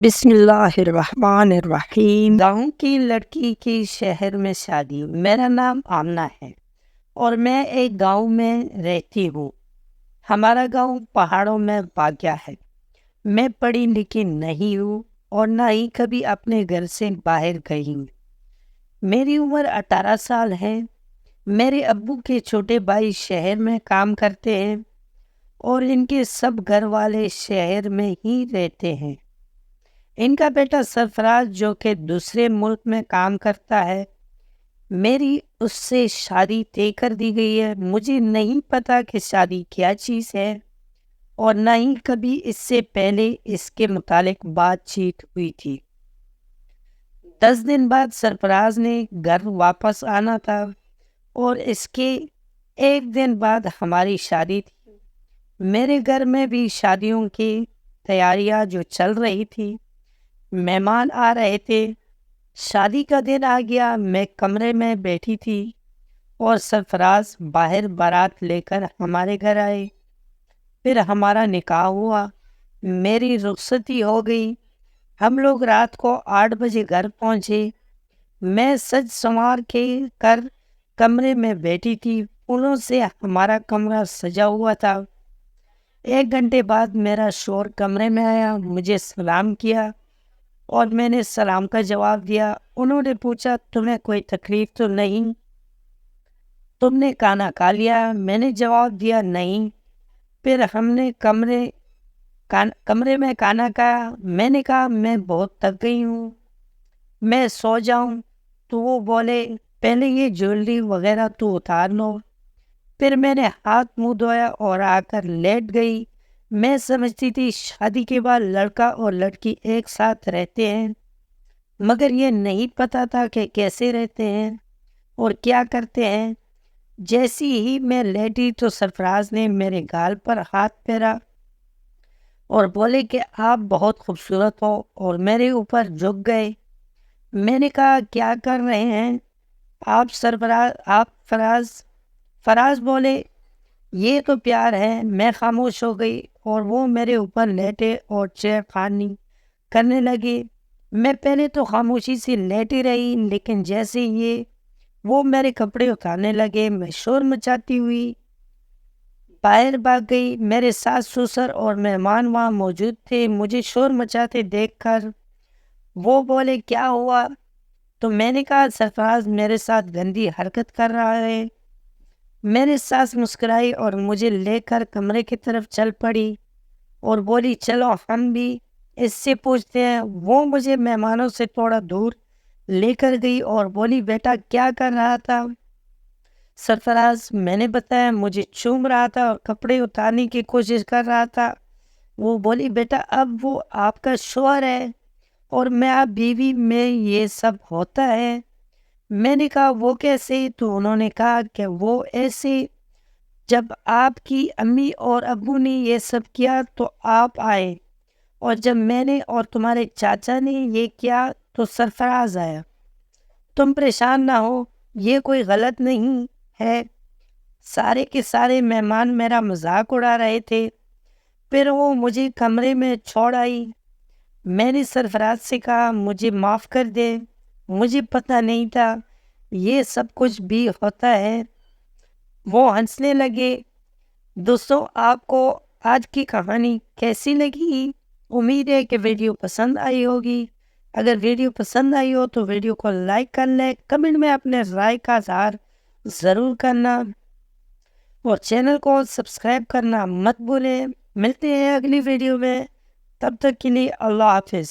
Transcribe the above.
بسم اللہ الرحمن الرحیم۔ گاؤں کی لڑکی کی شہر میں شادی۔ میرا نام آمنہ ہے اور میں ایک گاؤں میں رہتی ہوں۔ ہمارا گاؤں پہاڑوں میں واقع ہے۔ میں پڑھی لکھی نہیں ہوں اور نہ ہی کبھی اپنے گھر سے باہر گئی ہوں۔ میری عمر 18 سال ہے۔ میرے ابو کے چھوٹے بھائی شہر میں کام کرتے ہیں اور ان کے سب گھر والے شہر میں ہی رہتے ہیں۔ ان کا بیٹا سرفراز جو کہ دوسرے ملک میں کام کرتا ہے، میری اس سے شادی طے کر دی گئی ہے۔ مجھے نہیں پتا کہ شادی کیا چیز ہے اور نہ ہی کبھی اس سے پہلے اس کے متعلق بات چیت ہوئی تھی۔ 10 دن بعد سرفراز نے گھر واپس آنا تھا اور اس کے ایک دن بعد ہماری شادی تھی۔ میرے گھر میں بھی شادیوں کی تیاریاں جو چل رہی تھی، مہمان آ رہے تھے۔ شادی کا دن آ گیا، میں کمرے میں بیٹھی تھی اور سرفراز باہر بارات لے کر ہمارے گھر آئے۔ پھر ہمارا نکاح ہوا، میری رخصتی ہو گئی۔ ہم لوگ رات کو 8 بجے گھر پہنچے۔ میں سج سنوار کے کر کمرے میں بیٹھی تھی، پھولوں سے ہمارا کمرہ سجا ہوا تھا۔ 1 گھنٹے بعد میرا شوہر کمرے میں آیا، مجھے سلام کیا اور میں نے سلام کا جواب دیا۔ انہوں نے پوچھا تمہیں کوئی تکلیف تو نہیں؟ تم نے کھانا کھا لیا؟ میں نے جواب دیا نہیں۔ پھر ہم نے کمرے میں کھانا کھایا۔ میں نے کہا میں بہت تھک گئی ہوں، میں سو جاؤں۔ تو وہ بولے پہلے یہ جویلری وغیرہ تو اتار لو۔ پھر میں نے ہاتھ منہ دھویا اور آ کر لیٹ گئی۔ میں سمجھتی تھی شادی کے بعد لڑکا اور لڑکی ایک ساتھ رہتے ہیں، مگر یہ نہیں پتا تھا کہ کیسے رہتے ہیں اور کیا کرتے ہیں۔ جیسی ہی میں لیٹی تو سرفراز نے میرے گال پر ہاتھ پھیرا اور بولے کہ آپ بہت خوبصورت ہو اور میرے اوپر جھک گئے۔ میں نے کہا کیا کر رہے ہیں آپ فراز بولے یہ تو پیار ہے۔ میں خاموش ہو گئی اور وہ میرے اوپر لیٹے اور چھیڑ خانی کرنے لگے۔ میں پہلے تو خاموشی سے لیٹی رہی، لیکن جیسے وہ میرے کپڑے اتارنے لگے، میں شور مچاتی ہوئی باہر بھاگ گئی۔ میرے ساس سسر اور مہمان وہاں موجود تھے۔ مجھے شور مچاتے دیکھ کر وہ بولے کیا ہوا؟ تو میں نے کہا سرفراز میرے ساتھ گندی حرکت کر رہا ہے۔ میری ساس مسکرائی اور مجھے لے کر کمرے کی طرف چل پڑی اور بولی چلو ہم بھی اس سے پوچھتے ہیں۔ وہ مجھے مہمانوں سے تھوڑا دور لے کر گئی اور بولی بیٹا کیا کر رہا تھا؟ سرفراز میں نے بتایا مجھے چوم رہا تھا اور کپڑے اتارنے کی کوشش کر رہا تھا۔ وہ بولی بیٹا اب وہ آپ کا شوہر ہے اور میں آپ بیوی میں یہ سب ہوتا ہے۔ میں نے کہا وہ کیسے؟ تو انہوں نے کہا کہ وہ ایسے، جب آپ کی امی اور ابو نے یہ سب کیا تو آپ آئے، اور جب میں نے اور تمہارے چاچا نے یہ کیا تو سرفراز آیا۔ تم پریشان نہ ہو، یہ کوئی غلط نہیں ہے۔ سارے کے سارے مہمان میرا مذاق اڑا رہے تھے۔ پھر وہ مجھے کمرے میں چھوڑ آئی۔ میں نے سرفراز سے کہا مجھے معاف کر دے، مجھے پتہ نہیں تھا یہ سب کچھ بھی ہوتا ہے۔ وہ ہنسنے لگے۔ دوستوں آپ کو آج کی کہانی کیسی لگی؟ امید ہے کہ ویڈیو پسند آئی ہوگی۔ اگر ویڈیو پسند آئی ہو تو ویڈیو کو لائک کر لیں، کمنٹ میں اپنے رائے کا اظہار ضرور کرنا اور چینل کو سبسکرائب کرنا مت بھولیں۔ ملتے ہیں اگلی ویڈیو میں، تب تک کے لیے اللہ حافظ۔